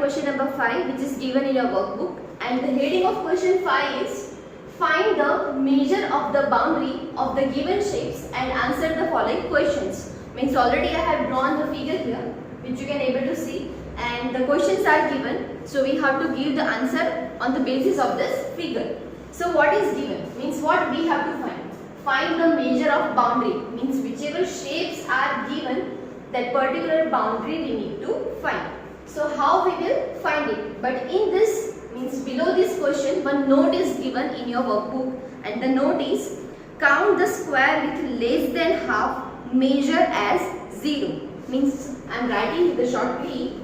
question number 5 which is given in your workbook, and the heading of question 5 is find the measure of the boundary of the given shapes and answer the following questions. Means already I have drawn the figure here which you can able to see, and the questions are given, so we have to give the answer on the basis of this figure. So what is given means what we have to find. Find the measure of boundary means whichever shapes are given, that particular boundary we need to find. So how we will find it? But in this means below this question one note is given in your workbook, and the note is count the square with less than half, measure as 0. Means I am writing with the short P,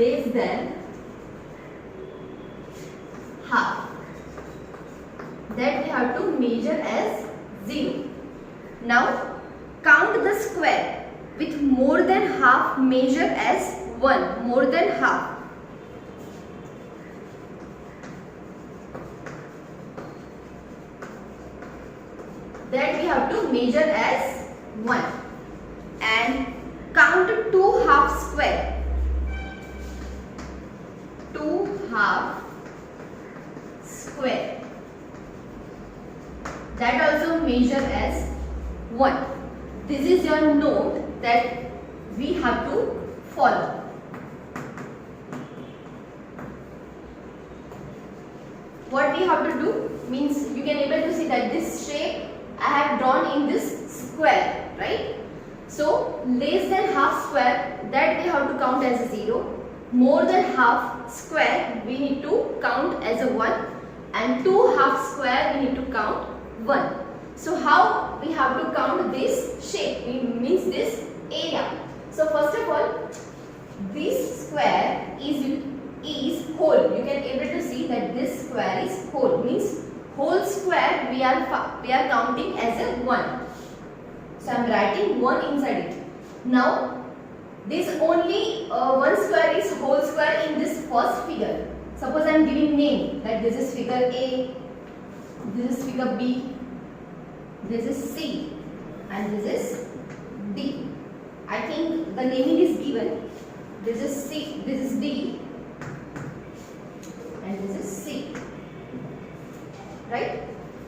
less than half, that we have to measure as 0. Now count the square with more than half, measure as 1. More than half. That we have to measure as 1. And count 2 half square. 2 half square. That also measure as 1. This is your note that we have to follow. What we have to do means you can able to see that this shape I have drawn in this square, right? So less than half square, that we have to count as a 0. More than half square we need to count as a 1, and 2 half square we need to count 1. So how we have to count this shape means this area. So first of all, this square is whole. You can able to see that this square is whole, means whole square we are counting as a 1. So I am writing 1 inside it. Now this only one square is whole square in this first figure. Suppose I am giving name, like this is figure A, this is figure B, this is C, and this is D. I think the naming is given. This is C, this is D, and this is C. Right?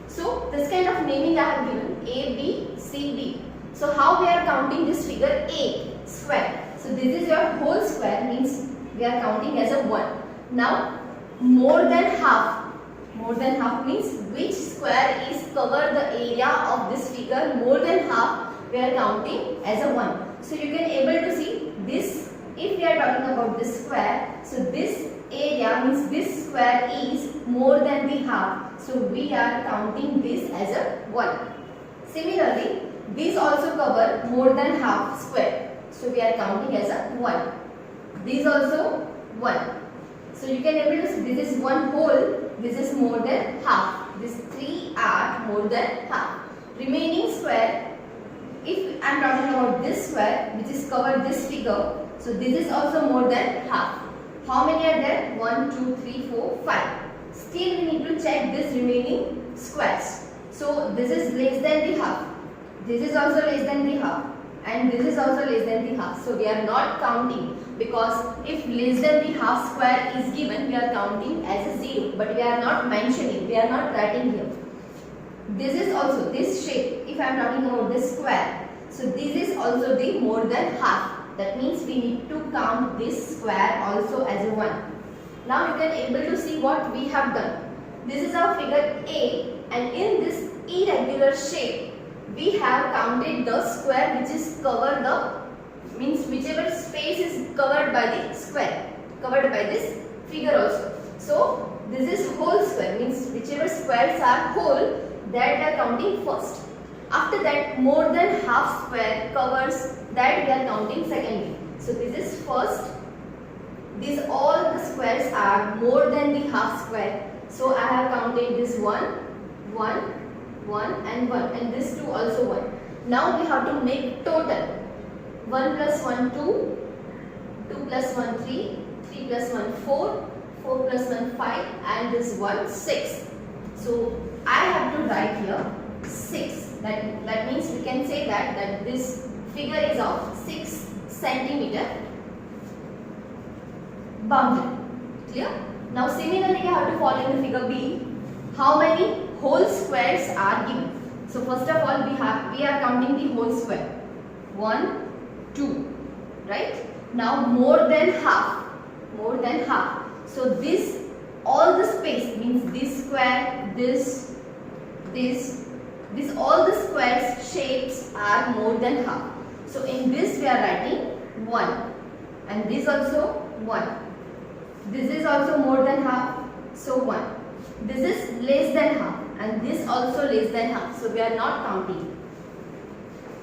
So this kind of naming I have given A, B, C, D. So how we are counting this figure A square? So this is your whole square, means we are counting as a 1. Now more than half. More than half means which square is cover the area of this figure. More than half we are counting as a 1. So you can able to see this. If we are talking about this square, so this area means this square is more than the half. So we are counting this as a 1. Similarly, this also cover more than half square. So we are counting as a 1. This also 1. So you can able to see this is one whole. This is more than half. These 3 are more than half. Remaining square, if I am talking about this square which is covered this figure, so this is also more than half. How many are there? 1, 2, 3, 4, 5. Still we need to check this remaining squares. So this is less than the half. This is also less than the half. And this is also less than the half. So we are not counting, because if less than the half square is given, we are counting as a 0. But we are not mentioning, we are not writing here. This is also this shape. If I am talking about this square, so this is also the more than half. That means we need to count this square also as a 1. Now you can able to see what we have done. This is our figure A, and in this irregular shape we have counted the square which is covered the, means whichever space is covered by the square, covered by this figure also. So this is whole square, means whichever squares are whole, that we are counting first. After that, more than half square covers, that we are counting secondly. So this is first. These all the squares are more than the half square. So I have counted this 1, 1, 1 and 1, and this 2 also 1. Now we have to make total. 1 plus 1 2, 2 plus 1 3, 3 plus 1 4, 4 plus 1 5, and this 1 6. So I have to write here 6. That means we can say that this figure is of 6 centimeter. boundary. Clear? Now similarly we have to follow in the figure B. How many whole squares are given? So first of all we are counting the whole square. 1, 2, right? Now more than half. So this, all the space means this square, this, all the squares shapes are more than half. So in this we are writing 1, and this also 1. This is also more than half, so 1. This is less than half, and this also less than half, so we are not counting.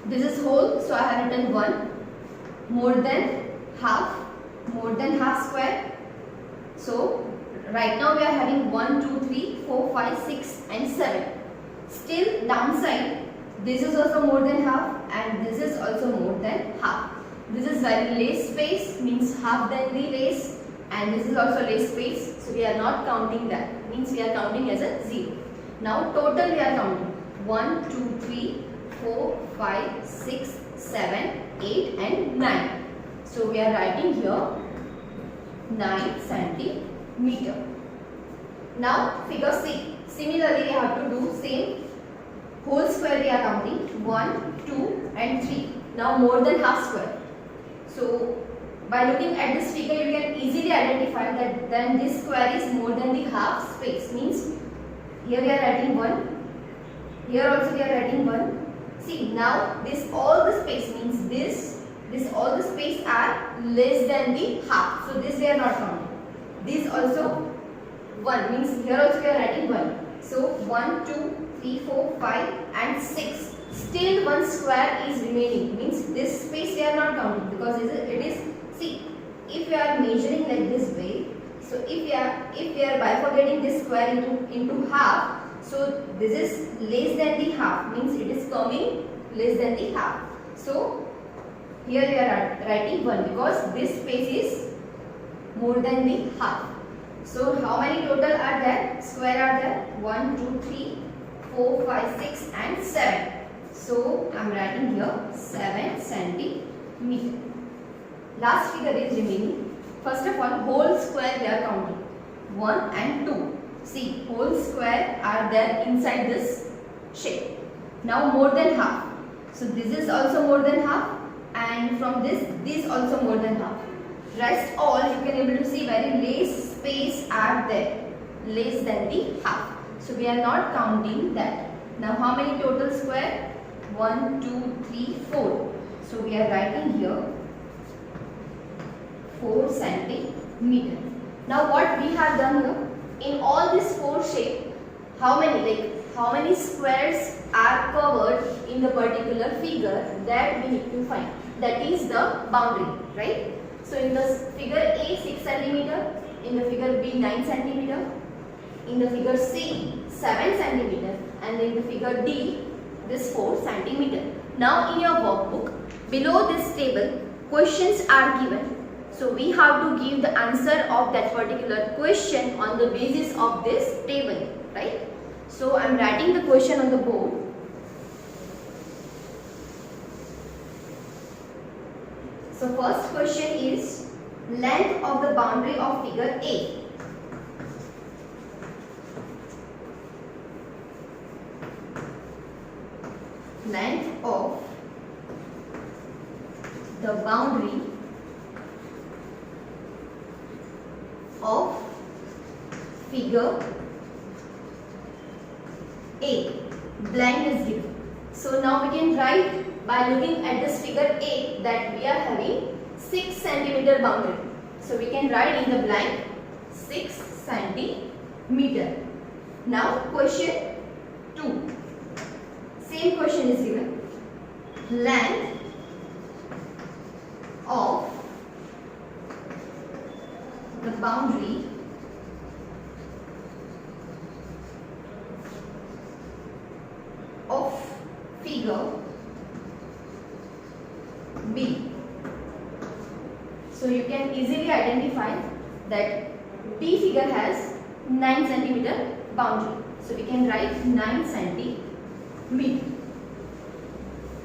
This is whole, so I have written 1. More than half square. So right now we are having 1, 2, 3, 4, 5, 6 and 7. Still downside, this is also more than half and this is also more than half. This is very less space, means half than the less, and this is also less space, so we are not counting that, means we are counting as a 0. Now total we are counting 1, 2, 3, 4, 5, 6, 7, 8 and 9. So we are writing here 9 centimeter. Now figure C. Similarly we have to do same. Whole square we are counting 1, 2 and 3. Now more than half square. So by looking at this figure you can easily identify that then this square is more than the half space, means here we are writing 1, here also we are writing 1. See, now this all the space means this all the space are less than the half, so this we are not counting. This also 1, means here also we are writing 1. So 1, 2, 3, 4, 5 and 6. Still one square is remaining, means this space we are not counting because it is, see, if we are measuring like this way, so if we are bifurcating this square into half, so this is less than the half, means it is coming less than the half. So here we are writing 1 because this space is more than the half. So how many total are there? Square are there? 1, 2, 3, 4, 5, 6 and 7. So I am writing here 7 centimeter. Last figure is remaining. First of all, whole square we are counting 1 and 2. See, whole square are there inside this shape. Now more than half. So this is also more than half, and from this also more than half. Rest all you can able to see very less space are there, less than the half. So we are not counting that. Now how many total square? 1, 2, 3, 4. So we are writing here 4 centimeter. Now what we have done here, in all this 4 shape, how many squares are covered in the particular figure, that we need to find. That is the boundary, right? So in the figure A 6 centimeter, in the figure B 9 centimeter, in the figure C 7 centimeter, and in the figure D this 4 centimeter. Now in your workbook, below this table, questions are given. So we have to give the answer of that particular question on the basis of this table, right? So I am writing the question on the board. So first question is length of the boundary of figure A. Length of the boundary of figure A. Blank is given. So now we can write by looking at this figure A that we are having 6 centimeter boundary. So we can write in the blank 6 centimeter. Now question 2. Same question is given. Length of the boundary of figure B. So you can easily identify that B figure has 9 centimeter boundary. So we can write 9 centimeter.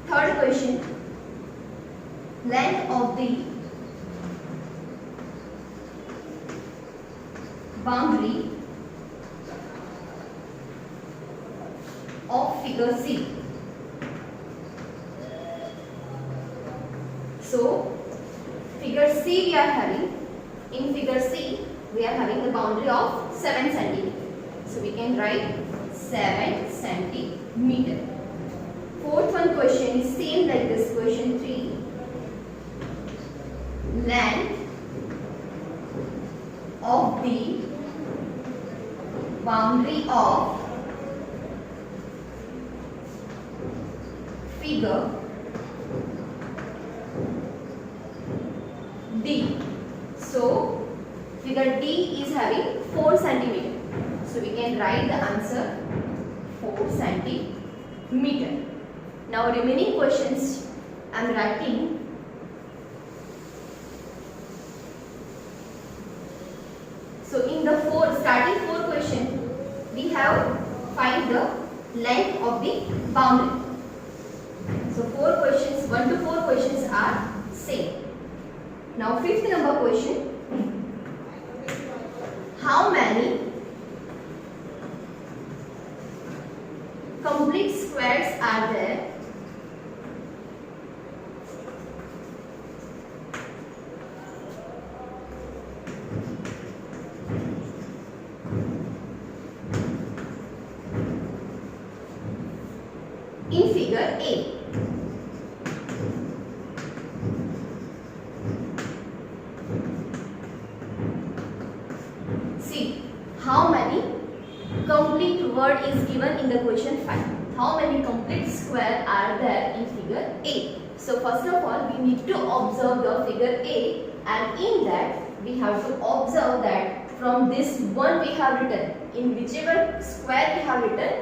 Third question, length of the boundary of figure C. So figure C we are having, in figure C we are having the boundary of 7 cm. So we can write 7 cm. Fourth one question is same like this, question 3. Length of the boundary of figure D. So figure D is having 4 cm. So we can write the answer 4 cm. Now remaining questions I am writing. So in the starting 4 question we have find the length of the boundary. So 4 questions, 1 to 4 questions are same. Now fifth number question. How many complete squares are there in figure A? See, how many complete word is given in the question 5. How many complete square are there in figure A? So first of all we need to observe the figure A, and in that we have to observe that from this 1 we have written, in whichever square we have written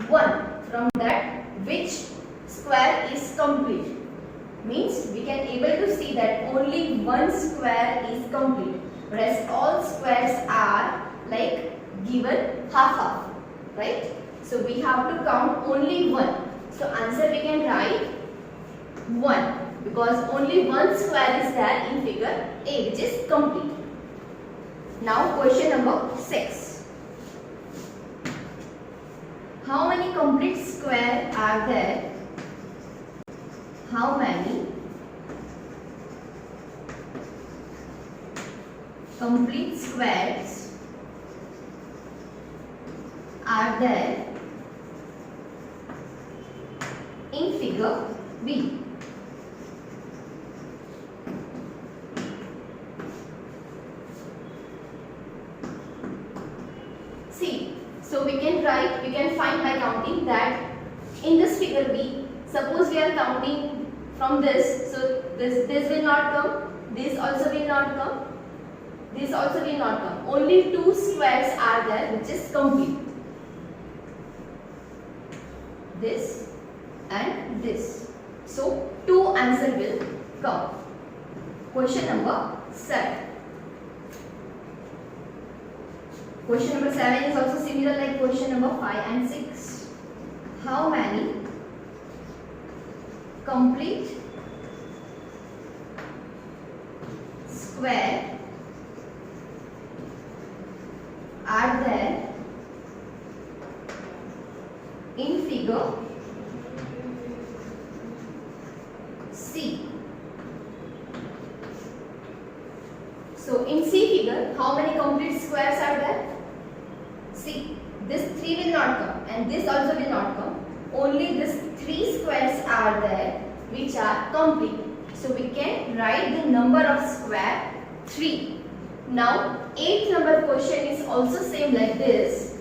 1, from that which square is complete. Means we can able to see that only one square is complete, whereas all squares are like given half, right? So we have to count only one. So answer we can write 1, because only one square is there in figure A, which is complete. Now question number 6. How many complete square are there? How many complete squares are there in figure B? See, so we can find by counting that in this figure B, suppose we are counting from this, so this will not come, this also will not come, this also will not come. Only 2 squares are there which is complete. This and this. So 2 answer will come. Question number 7. Question number 7 is also similar like question number 5 and 6. How many complete square are there in figure C? So in C figure, how many complete squares are there? See, this 3 will not come and this also will not come. Only these 3 squares are there which are complete. So we can write the number of square 3. Now 8th number question is also same like this.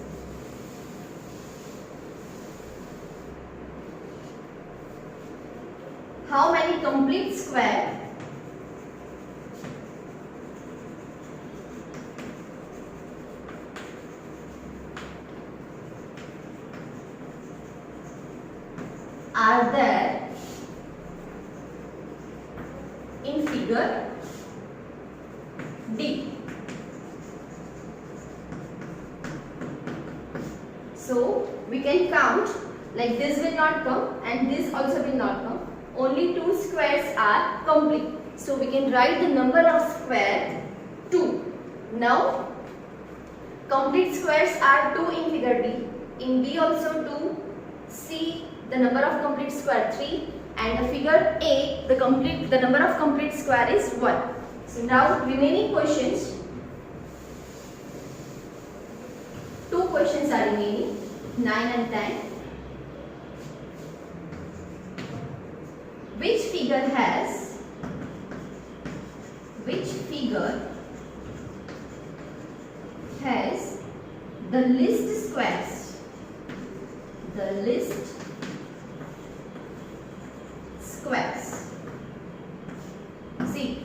How many complete square are there in figure D? So we can count like this will not come and this also will not come. Only 2 squares are complete. So we can write the number of square 2. Now complete squares are 2 in figure B. In B also 2. C, the number of complete square 3. And the figure A, the number of complete square is 1. So now remaining questions. 2 questions are remaining, 9 and 10. Which figure has the least squares? The least squares. See,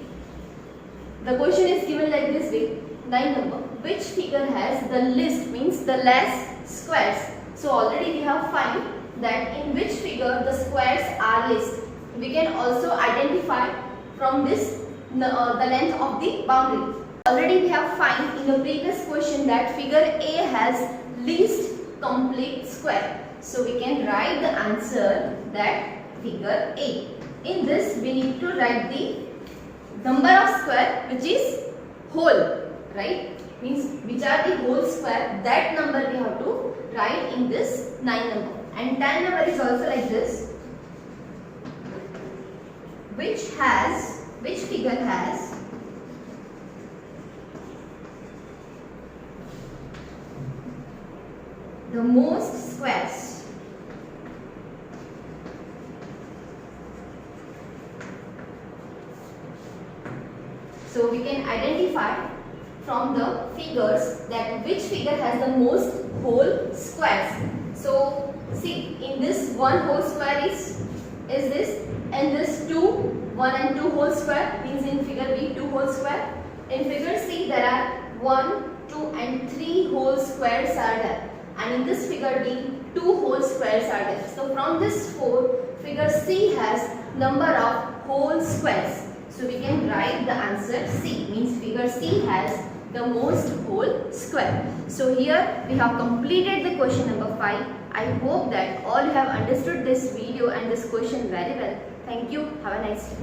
the question is given like this way. 9 number. Which figure has the least, means the less squares? So already we have found that in which figure the squares are least. We can also identify from this the length of the boundary. Already we have found in the previous question that figure A has least complete square. So we can write the answer that figure A. In this we need to write the number of square which is whole, right? Means which are the whole square, that number we have to write in this 9 number. And 10 number is also like this. Which figure has the most squares? So we can identify from the figures that which figure has the most whole squares. So see, in this one whole square is this, and this 1 and 2 whole square, means in figure B 2 whole square. In figure C there are 1, 2 and 3 whole squares are there, and in this figure D 2 whole squares are there. So from this 4, figure C has number of whole squares. So we can write the answer C, means figure C has the most whole square. So here we have completed the question number 5. I hope that all you have understood this video and this question very well. Thank you. Have a nice day.